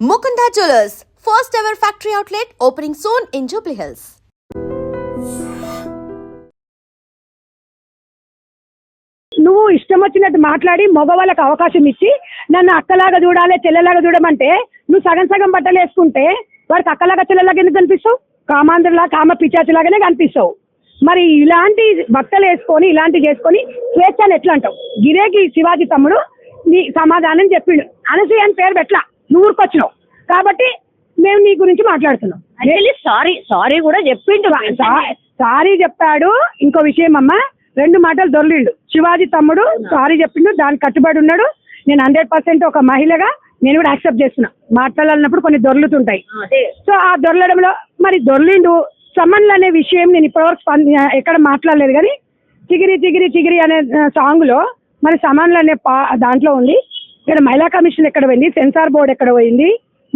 Mukunda Jewelers, first ever factory outlet opening soon in Jubilee Hills. నువ్వు ఇష్టం వచ్చినట్టు మాట్లాడి మగవాళ్ళకి అవకాశం ఇచ్చి నన్ను అక్కలాగా చూడాలి చెల్లెలాగా చూడమంటే నువ్వు సగం సగం బట్టలు వేసుకుంటే వాడికి అక్కలాగా చెల్లెలాగా ఎందుకు కనిపిస్తావు? కామాంధ్రలా కామ పిచాచిలాగానే కనిపిస్తావు. మరి ఇలాంటి బట్టలు వేసుకొని ఇలాంటివి చేసుకొని స్వేచ్ఛను ఎట్లా అంటావు? గిరేకి శివాజీ తమ్ముడు నీ సమాధానం చెప్పిండు. అనసూయ అని పేరు పెట్లా, నువ్వు ఊరికొచ్చినావు కాబట్టి మేము నీ గురించి మాట్లాడుతున్నాం. సారీ కూడా చెప్పిండు. సారీ చెప్పాడు. ఇంకో విషయం అమ్మా, 2 మాటలు దొర్లిండు. శివాజీ తమ్ముడు సారీ చెప్పిండు, దానికి కట్టుబడి ఉన్నాడు. నేను 100% ఒక మహిళగా నేను కూడా యాక్సెప్ట్ చేస్తున్నా. మాట్లాడాలన్నప్పుడు కొన్ని దొర్లుతుంటాయి. సో ఆ దొరలడంలో మరి దొర్లిండు. సమన్లు అనే విషయం నేను ఇప్పటివరకు ఎక్కడ మాట్లాడలేదు, కానీ చిగిరి చిగిరి చిగిరి అనే సాంగ్లో మరి సమన్లు అనే దాంట్లో ఉంది. ఇక్కడ మహిళా కమిషన్ ఎక్కడ పోయింది, సెన్సార్ బోర్డు ఎక్కడ పోయింది,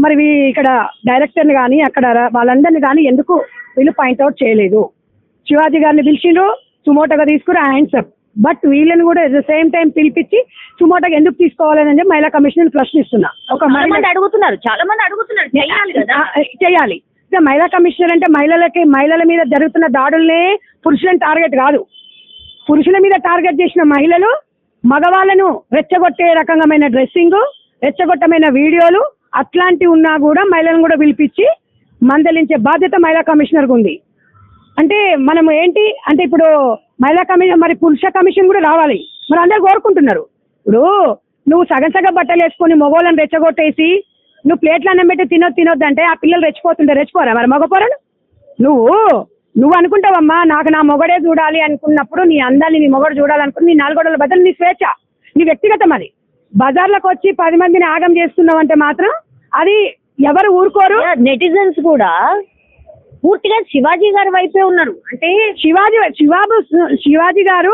మరి ఇక్కడ డైరెక్టర్ని కానీ అక్కడ వాళ్ళందరినీ కానీ ఎందుకు వీళ్ళు పాయింట్అవుట్ చేయలేదు? శివాజీ గారిని పిలిచిండ్రు, సుమోటోగా తీసుకుని హ్యాండ్సప్. బట్ వీళ్ళని కూడా ఎట్ ద సేమ్ టైం పిలిపించి సుమోటోగా ఎందుకు తీసుకోవాలని చెప్పి మహిళా కమిషన్ ప్రశ్నిస్తున్నా. చాలా మంది అడుగుతున్నారు చేయాలి. మహిళా కమిషనర్ అంటే మహిళల మీద జరుగుతున్న దాడులనే పురుషులను టార్గెట్ కాదు. పురుషుల మీద టార్గెట్ చేసిన మహిళలు మగవాళ్ళను రెచ్చగొట్టే రకమైన డ్రెస్సింగ్, రెచ్చగొట్టమైన వీడియోలు అట్లాంటివి ఉన్నా కూడా మహిళలను కూడా పిలిపించి మందలించే బాధ్యత మహిళా కమిషనర్కి ఉంది. అంటే మనం ఏంటి అంటే ఇప్పుడు మహిళా కమిషన్ మరి పురుష కమిషన్ కూడా రావాలి. మరి అందరు కోరుకుంటున్నారు. ఇప్పుడు నువ్వు సగం సగం బట్టలు వేసుకొని మగవాళ్ళని రెచ్చగొట్టేసి నువ్వు ప్లేట్లు అన్నం పెట్టి తినొద్దంటే ఆ పిల్లలు రెచ్చిపోరా మరి మగపోరను? నువ్వు అనుకుంటావమ్మా నాకు నా మొగడే చూడాలి అనుకున్నప్పుడు నీ అందాన్ని నీ మొగడు చూడాలనుకుని నీ 4 గోడల బదులు నీ స్వేచ్ఛ, నీ వ్యక్తిగతం. అది బజార్లకు వచ్చి 10 మందిని ఆగం చేస్తున్నావు అంటే మాత్రం అది ఎవరు ఊరుకోరు. నెటిజన్స్ కూడా పూర్తిగా శివాజీ గారి వైపే ఉన్నారు. అంటే శివాజీ గారు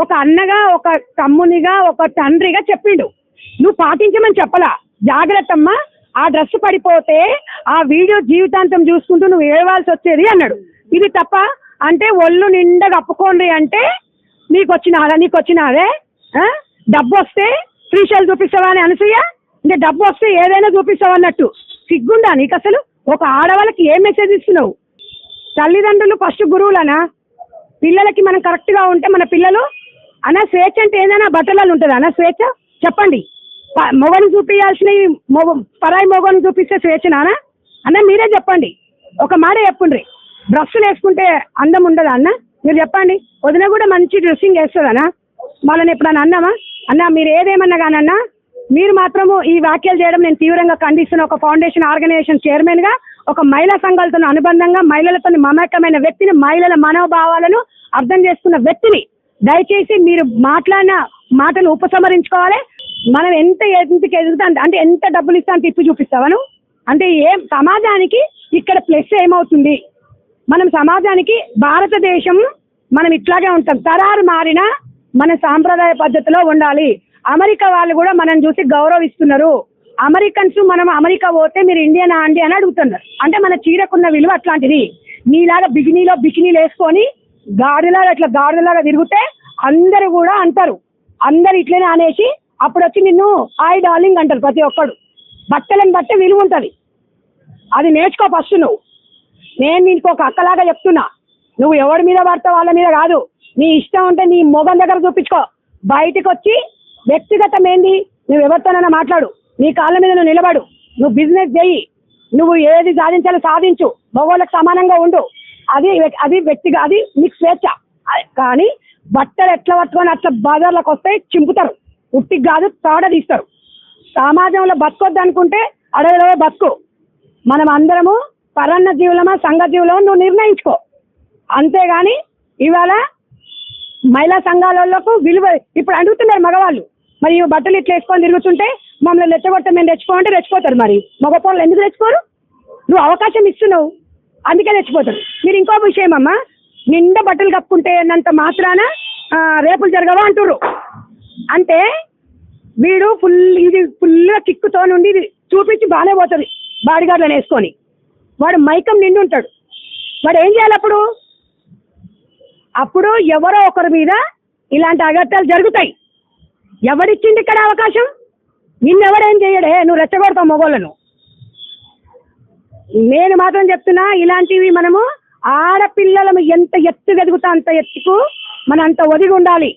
ఒక అన్నగా, ఒక తమ్మునిగా, ఒక తండ్రిగా చెప్పిండు. నువ్వు పాటించమని చెప్పలా. జాగ్రత్తమ్మా, ఆ డ్రెస్ పడిపోతే ఆ వీడియో జీవితాంతం చూసుకుంటూ నువ్వు ఏడవాల్సి వచ్చేది అన్నాడు. ఇది తప్ప అంటే ఒళ్ళు నిండా కప్పుకోండి అంటే నీకు వచ్చిన అదే డబ్బు వస్తే ఫ్రీషాలు చూపిస్తావా అని అనసూయ, అంటే డబ్బు వస్తే ఏదైనా చూపిస్తావు అన్నట్టు సిగ్గుండా నీకు? అసలు ఒక ఆడవాళ్ళకి ఏ మెసేజ్ ఇస్తున్నావు? తల్లిదండ్రులు ఫస్ట్ గురువులనా? పిల్లలకి మనం కరెక్ట్గా ఉంటే మన పిల్లలు అన్న స్వేచ్ఛ అంటే ఏదైనా బట్టలలో ఉంటుంది అన్న స్వేచ్ఛ? చెప్పండి. మొగను చూపించాల్సినవి పరాయి మొగను చూపిస్తే స్వేచ్ఛనా అన్న? మీరే చెప్పండి. ఒక మాట చెప్పండి. డ్రెస్సులు వేసుకుంటే అందం ఉండదా అన్న? మీరు చెప్పండి. వదిన కూడా మంచి డ్రెస్సింగ్ వేస్తుందన్నా? వాళ్ళని ఎప్పుడన్నా అన్నామా? అన్న మీరు ఏదేమన్నా కానన్నా మీరు మాత్రము ఈ వ్యాఖ్యలు చేయడం నేను తీవ్రంగా ఖండిస్తున్న. ఒక ఫౌండేషన్ ఆర్గనైజేషన్ చైర్మన్గా, ఒక మహిళా సంఘాలతో అనుబంధంగా, మహిళలతో మమేకమైన వ్యక్తిని, మహిళల మనోభావాలను అర్థం చేసుకున్న వ్యక్తిని దయచేసి మీరు మాట్లాడిన మాటలు ఉపసంహరించుకోవాలి. మనం ఎంత ఎదుగుతా అంటే ఎంత డబ్బులు ఇస్తా అంటే ఇప్పి చూపిస్తావను అంటే సమాజానికి ఇక్కడ ప్లస్ ఏమవుతుంది? మనం సమాజానికి భారతదేశం మనం ఇట్లాగే ఉంటాం. తరారు మారిన మన సాంప్రదాయ పద్ధతిలో ఉండాలి. అమెరికా వాళ్ళు కూడా మనం చూసి గౌరవిస్తున్నారు. అమెరికన్స్ మనం అమెరికా పోతే మీరు ఇండియనా అండి అని అడుగుతున్నారు. అంటే మన చీరకున్న విలువ అట్లాంటిది. నీలాగా బికినీలు వేసుకొని గాడిలాగా తిరిగితే అందరు కూడా అంటారు. అందరు ఇట్లనే అనేసి అప్పుడు వచ్చి నిన్ను హాయ్ డార్లింగ్ అంటారు ప్రతి ఒక్కడు. బట్టలను బట్టే విలువ ఉంటుంది. అది నేర్చుకో ఫస్ట్ నువ్వు. నేను నీకు ఒక అక్కలాగా చెప్తున్నా. నువ్వు ఎవరి మీద పడతావు వాళ్ళ మీద కాదు. నీ ఇష్టం ఉంటే నీ మొగం దగ్గర చూపించుకో. బయటకు వచ్చి వ్యక్తిగతం ఏంది? నువ్వు ఎవరితోనైనా మాట్లాడు. నీ కాళ్ళ మీద నువ్వు నిలబడు. నువ్వు బిజినెస్ చేయి. నువ్వు ఏది సాధించాలో సాధించు. మగవాళ్ళకి సమానంగా ఉండు. అది వ్యక్తిగా అది నీకు స్వేచ్ఛ. కానీ బట్టలు ఎట్లా పట్టుకొని అట్లా బజార్లకు వస్తాయి, చింపుతారు. ఉట్టికి కాదు తోడ తీస్తారు. సమాజంలో బతకొద్దు అనుకుంటే అడవిలో బతుకు. మనం అందరము పరన్న జీవులమా సంఘ జీవులమా నువ్వు నిర్ణయించుకో. అంతేగాని ఇవాళ మహిళా సంఘాలకు విలువ ఇప్పుడు అడుగుతున్నారు మగవాళ్ళు. మరి బట్టలు ఇట్లా వేసుకొని తిరుగుతుంటే మమ్మల్ని రెచ్చగొట్ట మేము రెచ్చిపోమంటే రెచ్చిపోతారు. మరి మగపోళ్ళు ఎందుకు రెచ్చిపోరు? నువ్వు అవకాశం ఇస్తున్నావు, అందుకే రెచ్చిపోతారు. మీరు ఇంకో విషయం అమ్మా, నిండా బట్టలు కప్పుకుంటే అన్నంత మాత్రాన రేపులు జరగవా అంటుర్రు. అంటే వీడు ఫుల్గా కిక్కుతో నుండి చూపించి బాగానే పోతుంది బాడీగార్డ్లను వేసుకొని. వాడు మైకం నిండి ఉంటాడు. వాడు ఏం చేయాలి అప్పుడు ఎవరో ఒకరి మీద ఇలాంటి అగత్యాలు జరుగుతాయి. ఎవరిచ్చింది ఇక్కడ అవకాశం? నిన్నెవడేం చేయడే, నువ్వు రెచ్చగొడతావు మొగోళ్ళను. నేను మాత్రం చెప్తున్నా, ఇలాంటివి మనము ఆడపిల్లలను ఎంత ఎత్తు ఎదుగుతా అంత ఎత్తుకు మనం అంత ఒదిగి ఉండాలి.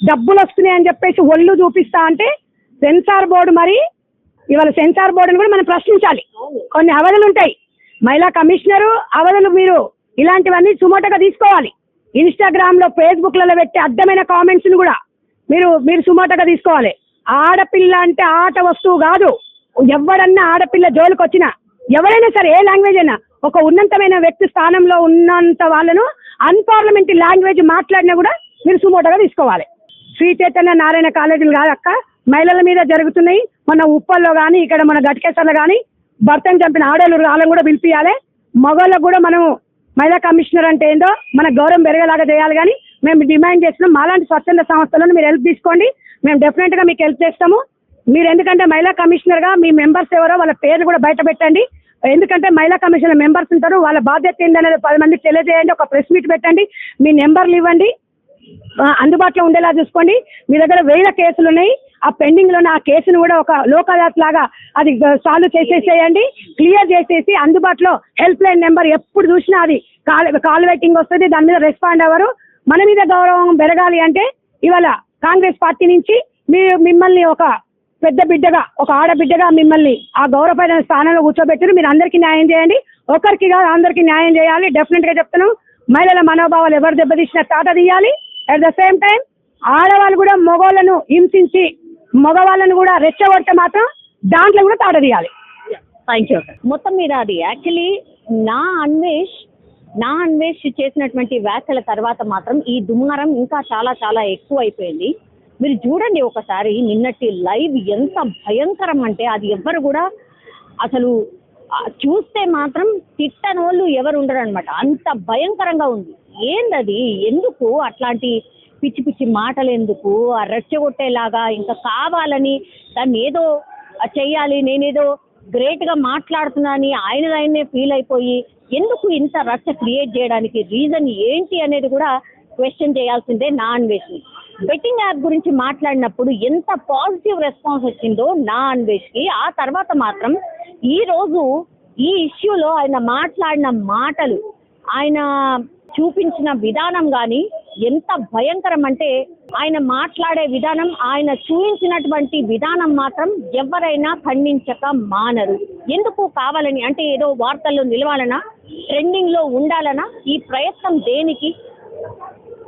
డబ్బులు వస్తున్నాయి అని చెప్పేసి ఒళ్ళు చూపిస్తా అంటే సెన్సార్ బోర్డు, మరి ఇవాళ సెన్సార్ బోర్డుని కూడా మనం ప్రశ్నించాలి. కొన్ని అవధులు ఉంటాయి, మహిళా కమిషనరు అవధులు, మీరు ఇలాంటివన్నీ సుమోటోగా తీసుకోవాలి. ఇన్స్టాగ్రామ్ లో, ఫేస్బుక్ లలో పెట్టే అడ్డమైన కామెంట్స్ ని కూడా మీరు సుమోటోగా తీసుకోవాలి. ఆడపిల్ల అంటే ఆట వస్తువు కాదు. ఎవరన్నా ఆడపిల్ల జోలికి వచ్చినా, ఎవరైనా సరే, ఏ లాంగ్వేజ్ అయినా, ఒక ఉన్నతమైన వ్యక్తి స్థానంలో ఉన్నంత వాళ్ళను అన్పార్లమెంటరీ లాంగ్వేజ్ మాట్లాడినా కూడా మీరు సుమోటోగా తీసుకోవాలి. శ్రీ చైతన్య నారాయణ కాలేజీలు కాదు అక్క, మహిళల మీద జరుగుతున్నాయి. మన ఉప్పల్లో కానీ, ఇక్కడ మన గట్కేసర్లో కానీ భర్తను చంపిన ఆడోళ్ళు వాళ్ళని కూడా పిలిపియాలి. మగవాళ్ళకు కూడా మనం మహిళా కమిషనర్ అంటే ఏందో మన గౌరవం పెరిగేలాగా చేయాలి. కానీ మేము డిమాండ్ చేస్తున్నాం, మాలాంటి స్వచ్ఛంద సంస్థలను మీరు హెల్ప్ తీసుకోండి, మేము డెఫినెట్ గా మీకు హెల్ప్ చేస్తాము. మీరు ఎందుకంటే మహిళా కమిషనర్ గా మీ మెంబర్స్ ఎవరో వాళ్ళ పేరు కూడా బయట పెట్టండి. ఎందుకంటే మహిళా కమిషన్ మెంబర్స్ ఉంటారు, వాళ్ళ బాధ్యత ఏందనేది 10 మందికి తెలియజేయండి. ఒక ప్రెస్ మీట్ పెట్టండి, మీ నెంబర్లు ఇవ్వండి, అందుబాటులో ఉండేలా చూసుకోండి. మీ దగ్గర 1000 కేసులు ఉన్నాయి, ఆ పెండింగ్ లోనే ఆ కేసును కూడా ఒక లోక్ అదాలత్ లాగా అది సాల్వ్ చేసేసేయండి, క్లియర్ చేసేసి అందుబాటులో హెల్ప్ లైన్ నెంబర్ ఎప్పుడు చూసినా అది కాల్ వెయిటింగ్ వస్తుంది, దాని మీద రెస్పాండ్ అవ్వరు. మన మీద గౌరవం పెరగాలి అంటే ఇవాళ కాంగ్రెస్ పార్టీ నుంచి మిమ్మల్ని ఒక పెద్ద బిడ్డగా, ఒక ఆడబిడ్డగా మిమ్మల్ని ఆ గౌరవమైన స్థానంలో కూర్చోబెట్టారు. మీరు అందరికీ న్యాయం చేయండి, ఒకరికి కాదు అందరికీ న్యాయం చేయాలి. డెఫినెట్ గా చెప్తున్నాం, మహిళల మనోభావాలు ఎవరు దెబ్బతీసినా తాట తీయాలి. అట్ ద సేమ్ టైం ఆడవాళ్ళు కూడా మగవాళ్ళను హింసించి మగవాళ్ళను కూడా రెచ్చగొడితే మాత్రం దాంట్లో కూడా తాట తీయాలి. Thank you. మొత్తం మీద అది యాక్చువల్లీ నా అన్వేష్ చేసినటువంటి వ్యాఖ్యల తర్వాత మాత్రం ఈ దుమారం ఇంకా చాలా చాలా ఎక్కువ అయిపోయింది. మీరు చూడండి ఒకసారి నిన్నటి లైవ్ ఎంత భయంకరం అంటే అది ఎవ్వరు కూడా అసలు చూస్తే మాత్రం తిట్టనోళ్ళు ఎవరు ఉండరు అనమాట, అంత భయంకరంగా ఉంది. ఏందది, ఎందుకు అట్లాంటి పిచ్చి పిచ్చి మాటలు, ఎందుకు ఆ రెచ్చగొట్టేలాగా ఇంకా కావాలని దాన్ని ఏదో చెయ్యాలి, నేనేదో గ్రేట్ గా మాట్లాడుతున్నాని ఆయననే ఫీల్ అయిపోయి ఎందుకు ఇంత రచ్చ క్రియేట్ చేయడానికి రీజన్ ఏంటి అనేది కూడా క్వశ్చన్ చేయాల్సిందే. నా అన్వేష్ బెట్టింగ్ యాప్ గురించి మాట్లాడినప్పుడు ఎంత పాజిటివ్ రెస్పాన్స్ వచ్చిందో నా అన్వేష్కి, ఆ తర్వాత మాత్రం ఈ రోజు ఈ ఇష్యూలో ఆయన మాట్లాడిన మాటలు, ఆయన చూపించిన విధానం కానీ ఎంత భయంకరం అంటే ఆయన మాట్లాడే విధానం, ఆయన చూపించినటువంటి విధానం మాత్రం ఎవరైనా ఖండించక మానరు. ఎందుకు కావాలని అంటే ఏదో వార్తల్లో నిలవాలనా, ట్రెండింగ్ లో ఉండాలనా, ఈ ప్రయత్నం దేనికి?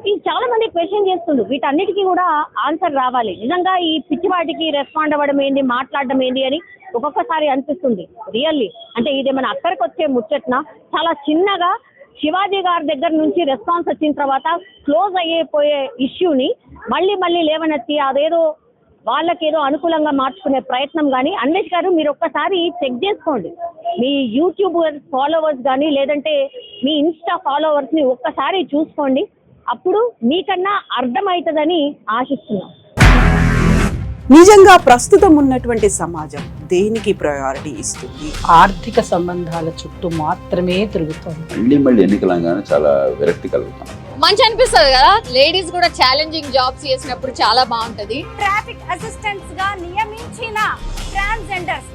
ఇది చాలా మంది క్వశ్చన్ చేస్తుండ్రు. వీటన్నిటికీ కూడా ఆన్సర్ రావాలి. నిజంగా ఈ పిచ్చివాటికి రెస్పాండ్ అవ్వడం ఏంటి, మాట్లాడడం ఏంటి అని ఒక్కొక్కసారి అనిపిస్తుంది రియల్లీ. అంటే ఇదేమైనా అక్కడికి వచ్చే ముచ్చట్న చాలా చిన్నగా శివాజీ గారి దగ్గర నుంచి రెస్పాన్స్ వచ్చిన తర్వాత క్లోజ్ అయిపోయే ఇష్యూని మళ్ళీ లేవనెత్తి అదేదో వాళ్ళకేదో అనుకూలంగా మార్చుకునే ప్రయత్నం కానీ. అన్వేష్ గారు మీరు ఒక్కసారి చెక్ చేసుకోండి, మీ యూట్యూబ్ ఫాలోవర్స్ కానీ లేదంటే మీ ఇన్స్టా ఫాలోవర్స్ని ఒక్కసారి చూసుకోండి, అప్పుడు మీకన్నా అర్థమవుతుందని ఆశిస్తున్నాం. నిజంగా ప్రస్తుతం ఉన్నటువంటి సమాజం దేనికి ప్రయారిటీ ఇస్తుంది? ఆర్థిక సంబంధాల చుట్టూ మాత్రమే తిరుగుతుంది. మళ్ళీ ఎన్నికలంగానే చాలా విరక్తి కలుగుతాం. మంచి అనిపిస్తుంది కదా, లేడీస్ కూడా ఛాలెంజింగ్ జాబ్స్ చేసినప్పుడు చాలా బాగుంటది. ట్రాఫిక్ అసిస్టెంట్స్ గా నియమించిన ట్రాన్స్జెండర్స్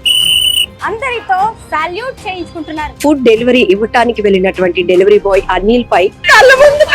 అందరితో సాల్యూట్ చేయించుకుంటున్నారు. ఫుడ్ డెలివరీ ఇవ్వటానికి వెళ్ళినటువంటి డెలివరీ బాయ్ అనిల్ పై కళ్ళ ముందు